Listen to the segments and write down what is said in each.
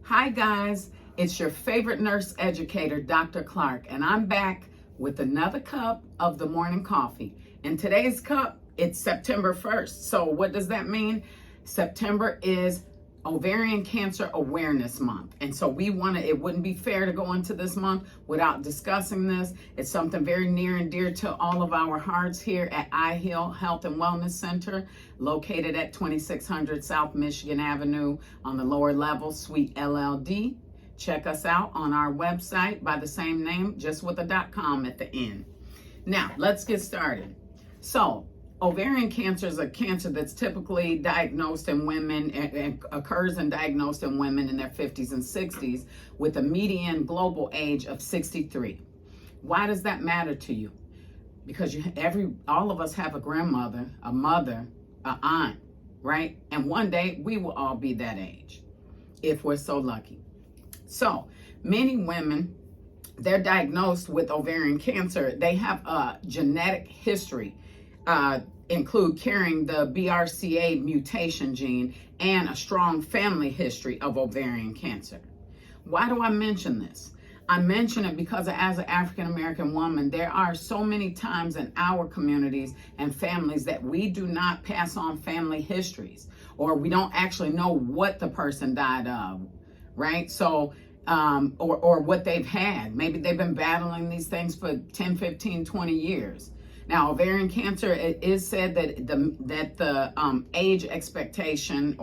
Hi guys, it's your favorite nurse educator, Dr. Clark, and I'm back with another cup of the morning coffee. In today's cup, it's September 1st. So what does that mean? September is Ovarian Cancer Awareness Month. And so it wouldn't be fair to go into this month without discussing this. It's something very near and dear to all of our hearts here at iHeal Health and Wellness Center, located at 2600 South Michigan Avenue on the lower level, Suite LLD. Check us out on our website by the same name, just with a .com at the end. Now, let's get started. So, ovarian cancer is a cancer that's typically diagnosed in women and occurs and diagnosed in women in their 50s and 60s with a median global age of 63. Why does that matter to you? Because all of us have a grandmother, a mother, an aunt, right? And one day we will all be that age if we're so lucky. So many women, they're diagnosed with ovarian cancer. They have a genetic history, include carrying the BRCA mutation gene and a strong family history of ovarian cancer. Why do I mention this? I mention it because as an African American woman, there are so many times in our communities and families that we do not pass on family histories, or we don't actually know what the person died of, right? So, or what they've had. Maybe they've been battling these things for 10, 15, 20 years. Now, ovarian cancer, it is said that the age expectation,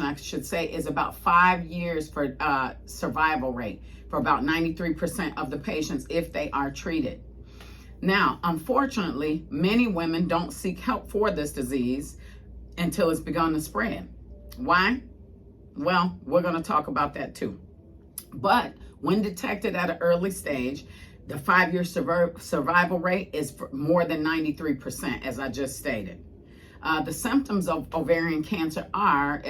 I should say, is about 5 years for survival rate for about 93% of the patients if they are treated. Now, unfortunately, many women don't seek help for this disease until it's begun to spread. Why? Well, we're going to talk about that too. But when detected at an early stage, the 5-year survival rate is more than 93%, as I just stated. The symptoms of ovarian cancer are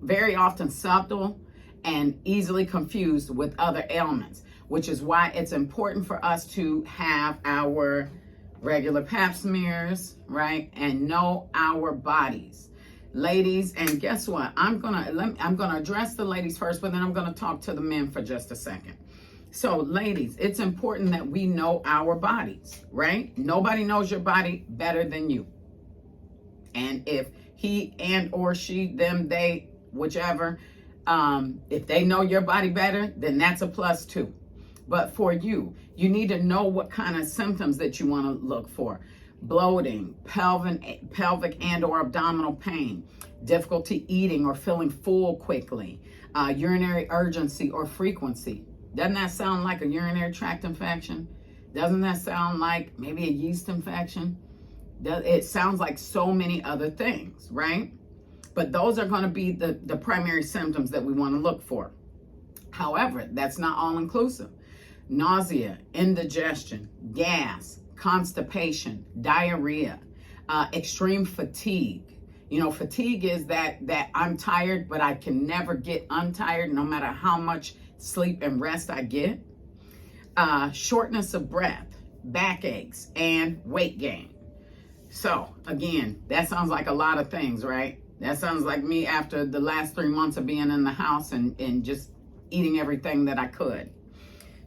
very often subtle and easily confused with other ailments, which is why it's important for us to have our regular pap smears, right? And know our bodies. Ladies, and guess what? I'm gonna address the ladies first, but then I'm gonna talk to the men for just a second. So ladies, it's important that we know our bodies, right? Nobody knows your body better than you. And if he and or she, them, they, whichever, if they know your body better, then that's a plus too. But for you need to know what kind of symptoms that you want to look for. Bloating, pelvic and or abdominal pain, difficulty eating or feeling full quickly, urinary urgency or frequency. Doesn't that sound like a urinary tract infection? Doesn't that sound like maybe a yeast infection? It sounds like so many other things, right? But those are going to be the primary symptoms that we want to look for. However, that's not all inclusive. Nausea, indigestion, gas, constipation, diarrhea, extreme fatigue. You know, fatigue is that I'm tired, but I can never get untired no matter how much sleep and rest I get. Shortness of breath, backaches, and weight gain. So again, that sounds like a lot of things, right? That sounds like me after the last 3 months of being in the house and just eating everything that I could.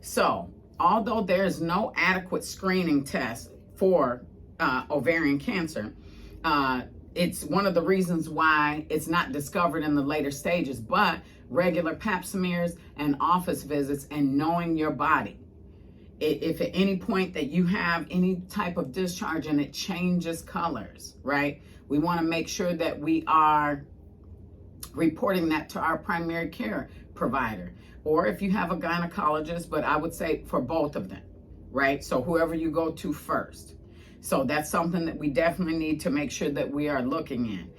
So although there's no adequate screening test for ovarian cancer, it's one of the reasons why it's not discovered in the later stages, but regular pap smears and office visits and knowing your body. If at any point that you have any type of discharge and it changes colors, right? We want to make sure that we are reporting that to our primary care provider, or if you have a gynecologist, but I would say for both of them, right? So whoever you go to first. So that's something that we definitely need to make sure that we are looking in.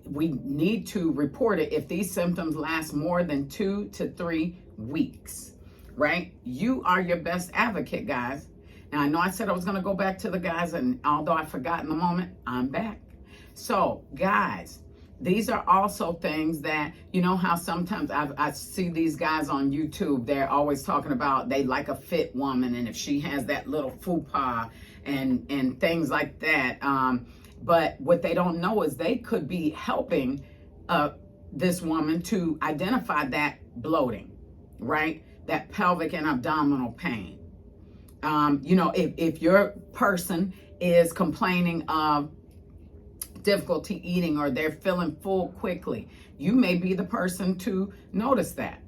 We need to report it if these symptoms last more than 2 to 3 weeks, right? You are your best advocate, guys. Now, I know I said I was going to go back to the guys, and although I forgot in the moment, I'm back. So, guys, these are also things that, you know how sometimes I see these guys on YouTube, they're always talking about they like a fit woman, and if she has that little fupa and things like that. But what they don't know is they could be helping this woman to identify that bloating, right? That pelvic and abdominal pain. If your person is complaining of difficulty eating or they're feeling full quickly, you may be the person to notice that.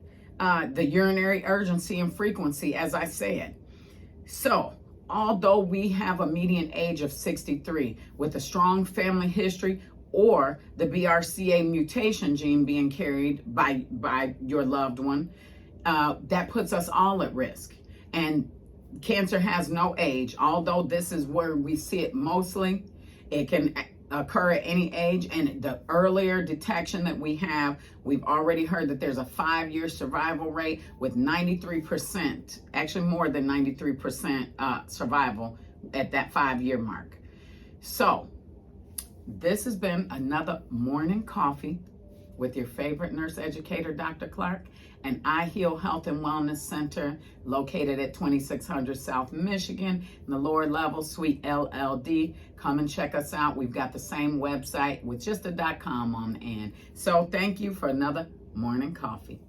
The urinary urgency and frequency, as I said. So, although we have a median age of 63 with a strong family history or the BRCA mutation gene being carried by your loved one, that puts us all at risk. And cancer has no age. Although this is where we see it mostly, it can occur at any age, and the earlier detection that we have, we've already heard that there's a 5-year survival rate with 93%, actually more than 93% survival at that 5-year mark. So this has been another morning coffee with your favorite nurse educator, Dr. Clark, and I Heal Health and Wellness Center, located at 2600 South Michigan, in the lower level, Suite LLD. Come and check us out. We've got the same website with just a .com on the end. So thank you for another morning coffee.